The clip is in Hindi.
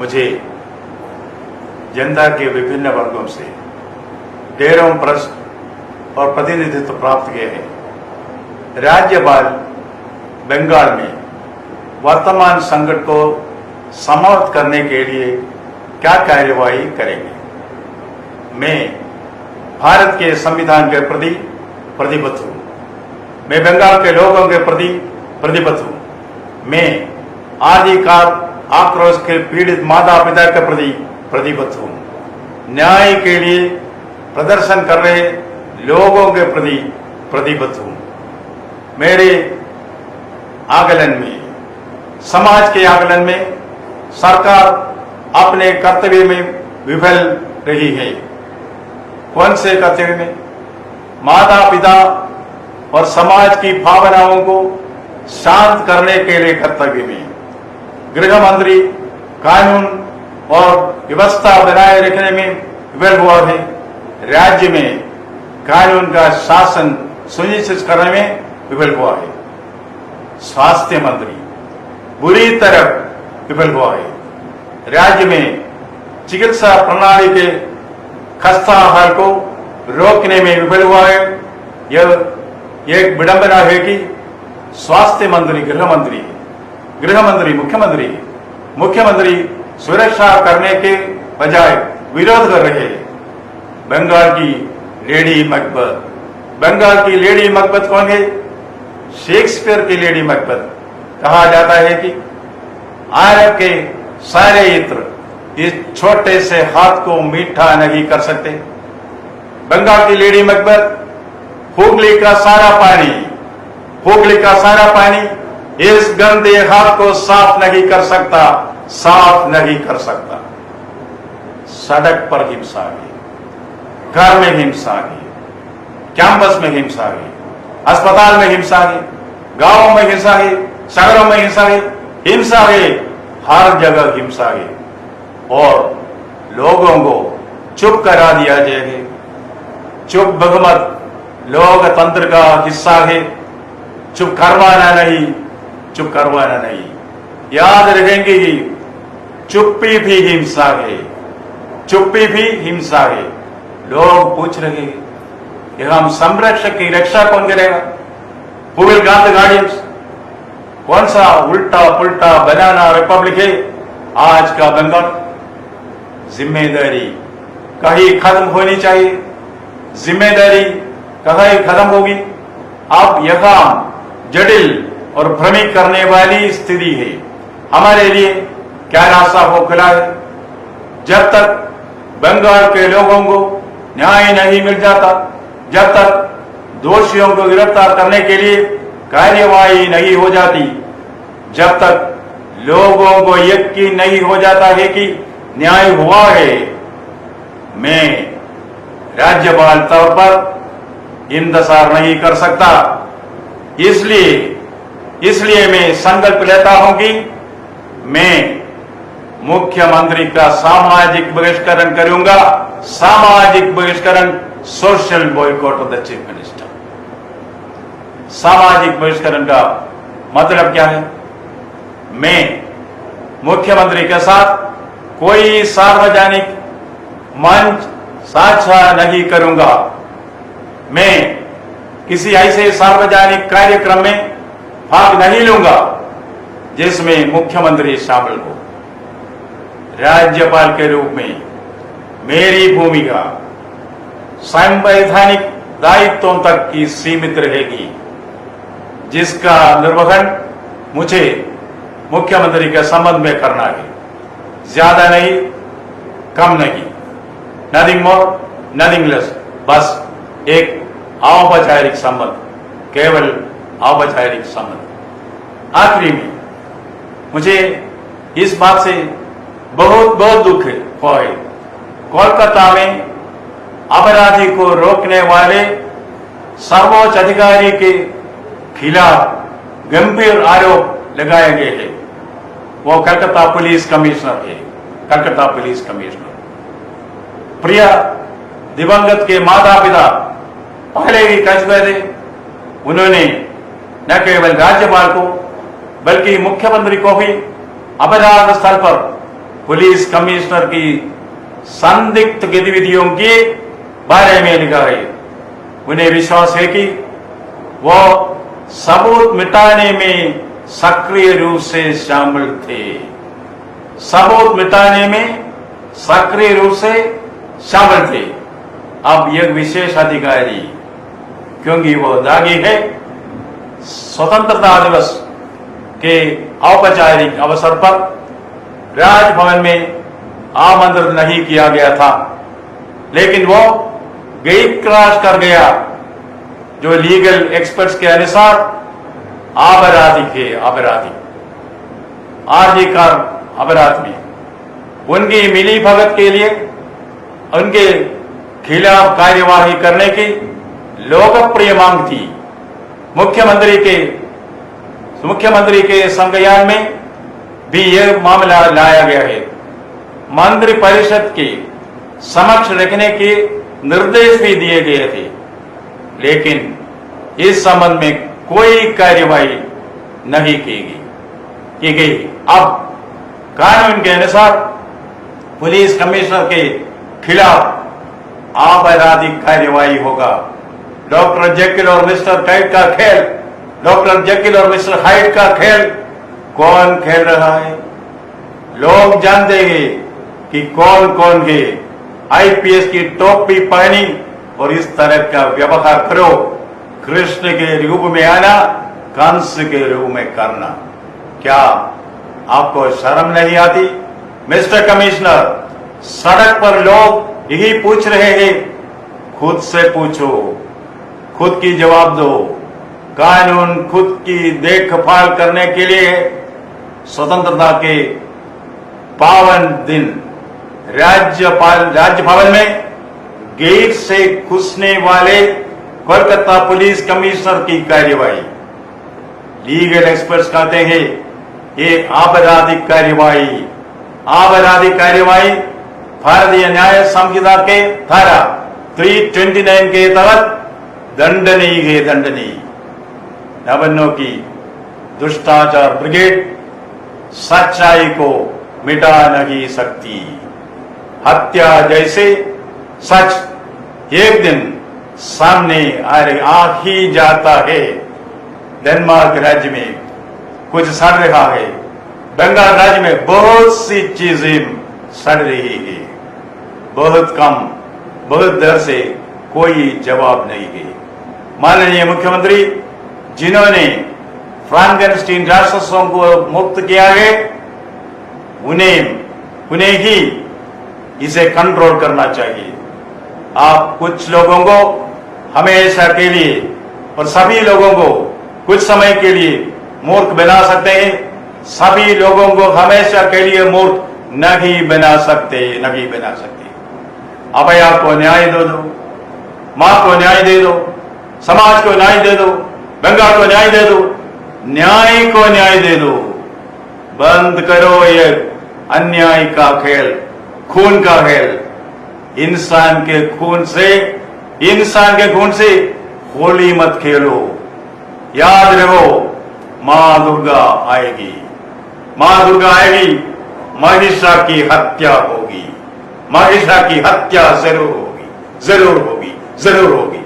मुझे जनता के विभिन्न वर्गों से ढेरों प्रश्न और प्रतिनिधित्व प्राप्त किए हैं। राज्यपाल बंगाल में वर्तमान संकट को समाप्त करने के लिए क्या कार्यवाही करेंगे? मैं भारत के संविधान के प्रति प्रतिबद्ध हूं। मैं बंगाल के लोगों के प्रति प्रतिबद्ध हूं। मैं आदिकाल आक्रोश के पीड़ित माता पिता के प्रति प्रतिबद्ध हूं। न्याय के लिए प्रदर्शन कर रहे लोगों के प्रति प्रतिबद्ध हूं। मेरे आकलन में, समाज के आकलन में सरकार अपने कर्तव्य में विफल रही है। कौन से कर्तव्य में? माता पिता और समाज की भावनाओं को शांत करने के लिए कर्तव्य में। गृह मंत्री कानून और व्यवस्था बनाए रखने में विफल हुआ है। राज्य में कानून का शासन सुनिश्चित करने में विफल हुआ है। स्वास्थ्य मंत्री बुरी तरह विफल हुआ है। राज्य में चिकित्सा प्रणाली के खस्ता हाल को रोकने में विफल हुआ है। यह एक विडंबना है कि स्वास्थ्य मंत्री गृह मंत्री मुख्यमंत्री सुरक्षा करने के बजाय विरोध कर रहे हैं। बंगाल की लेडी मकबत कौन है? शेक्सपियर की लेडी मकबत। कहा जाता है कि अरब के सारे इत्र इस छोटे से हाथ को मीठा नहीं कर सकते। बंगाल की लेडी मकबत हुगली का सारा पानी इस गंदे हाथ को साफ नहीं कर सकता। सड़क पर हिंसा है, घर में हिंसा है, कैंपस में हिंसा है, अस्पताल में हिंसा है, गांवों में हिंसा है, शहरों में हिंसा है, हर जगह हिंसा है। और लोगों को चुप करा दिया जाएगा। चुप बहुमत लोकतंत्र का हिस्सा है। चुप करवाना नहीं। याद रखेंगे कि चुप्पी भी हिंसा है। लोग पूछ रहे हैं कि हम संरक्षक की रक्षा कौन करेगा? Who will guard the guardians? कौन सा उल्टा पुल्टा बनाना रिपब्लिक है आज का बंगाल? जिम्मेदारी कहीं खत्म होनी चाहिए। जिम्मेदारी कहीं खत्म होगी। अब यहां जटिल और भ्रमित करने वाली स्थिति है। हमारे लिए क्या रास्ता हो खुला है? जब तक बंगाल के लोगों को न्याय नहीं मिल जाता, जब तक दोषियों को गिरफ्तार करने के लिए कार्यवाही नहीं हो जाती, जब तक लोगों को यकीन नहीं हो जाता है कि न्याय हुआ है, मैं राज्यपाल तौर पर इंतजार नहीं कर सकता। इसलिए मैं संकल्प लेता हूं कि मैं मुख्यमंत्री का सामाजिक बहिष्करण करूंगा। सामाजिक बहिष्करण, social boycott of the chief minister. सामाजिक बहिष्करण का मतलब क्या है? मैं मुख्यमंत्री के साथ कोई सार्वजनिक मंच साझा नहीं करूंगा। मैं किसी ऐसे सार्वजनिक कार्यक्रम में भाग नहीं लूंगा जिसमें मुख्यमंत्री शामिल हो। राज्यपाल के रूप में मेरी भूमिका संवैधानिक दायित्वों तक की सीमित रहेगी, जिसका निर्वहन मुझे मुख्यमंत्री के संबंध में करना है। ज्यादा नहीं, कम नहीं, नथिंग मोर नथिंग लेस। बस एक औपचारिक संबंध, केवल औपचारिक संबंध। आखिरी में मुझे इस बात से बहुत दुख हुआ है। कोलकाता में अपराधी को रोकने वाले सर्वोच्च अधिकारी के खिलाफ गंभीर आरोप लगाए गए हैं। वो कलकत्ता पुलिस कमिश्नर है। प्रिया दिवंगत के माता पिता पहले ही कह चुके थे। उन्होंने न केवल राज्यपाल को बल्कि मुख्यमंत्री को भी अपराध स्थल पर पुलिस कमिश्नर की संदिग्ध गतिविधियों के बारे में लिखा है। उन्हें विश्वास है कि वो सबूत मिटाने में सक्रिय रूप से शामिल थे। सबूत मिटाने में सक्रिय रूप से शामिल थे। अब एक विशेष अधिकारी, क्योंकि वो दागी है, स्वतंत्रता दिवस के औपचारिक अवसर पर राजभवन में आमंत्रित नहीं किया गया था, लेकिन वो गेट क्रॉस कर गया। जो लीगल एक्सपर्ट्स के अनुसार अपराधी थे, अपराधी आर्थिकार अपराध में उनकी मिली भगत के लिए उनके खिलाफ कार्यवाही करने की लोकप्रिय मांग थी। मुख्यमंत्री के संज्ञान में भी यह मामला लाया गया है। मंत्री परिषद के समक्ष रखने के निर्देश भी दिए गए थे, लेकिन इस संबंध में कोई कार्यवाही नहीं की गई। अब कानून के अनुसार पुलिस कमिश्नर के खिलाफ आपराधिक कार्यवाही होगा। डॉक्टर जेकिल और मिस्टर हाइड का खेल, डॉक्टर जेकिल और मिस्टर हाइड का खेल कौन खेल रहा है? लोग जानते हैं कि कौन कौन है। आईपीएस की टोपी पहनी और इस तरह का व्यवहार करो। कृष्ण के रूप में आना, कंस के रूप में करना। क्या आपको शर्म नहीं आती? मिस्टर कमिश्नर, सड़क पर लोग यही पूछ रहे हैं, खुद से पूछो, खुद की जवाब दो। कानून खुद की देखभाल करने के लिए स्वतंत्रता के पावन दिन राज्य भवन में गेट से घुसने वाले कोलकाता पुलिस कमिश्नर की कार्यवाही, लीगल एक्सपर्ट्स कहते हैं ये आपराधिक कार्यवाही भारतीय न्याय संहिता के धारा 329 के तहत दंडनीय है, दंडनीय। नवन्नों की दुष्टाचार ब्रिगेड सच्चाई को मिटा नहीं सकती। हत्या जैसे सच एक दिन सामने आ ही जाता है। डेनमार्क राज्य में कुछ सड़ रहा है, बंगाल राज्य में बहुत सी चीजें सड़ रही है। बहुत कम, बहुत देर से कोई जवाब नहीं है। माननीय मुख्यमंत्री जिन्होंने फ्रांकेनस्टीन राक्षसों को मुक्त किया है, उन्हें ही इसे कंट्रोल करना चाहिए। आप कुछ लोगों को हमेशा के लिए और सभी लोगों को कुछ समय के लिए मूर्ख बना सकते हैं, सभी लोगों को हमेशा के लिए मूर्ख नहीं बना सकते। अब आपको न्याय दे दो, मां को न्याय दे दो, समाज को न्याय दे दो, बंगाल को न्याय दे दो, न्याय को न्याय दे दो। बंद करो ये अन्याय का खेल, खून का खेल। इंसान के खून से होली मत खेलो। याद रखो, मां दुर्गा आएगी, महिषा की हत्या होगी, महिषा की हत्या जरूर होगी।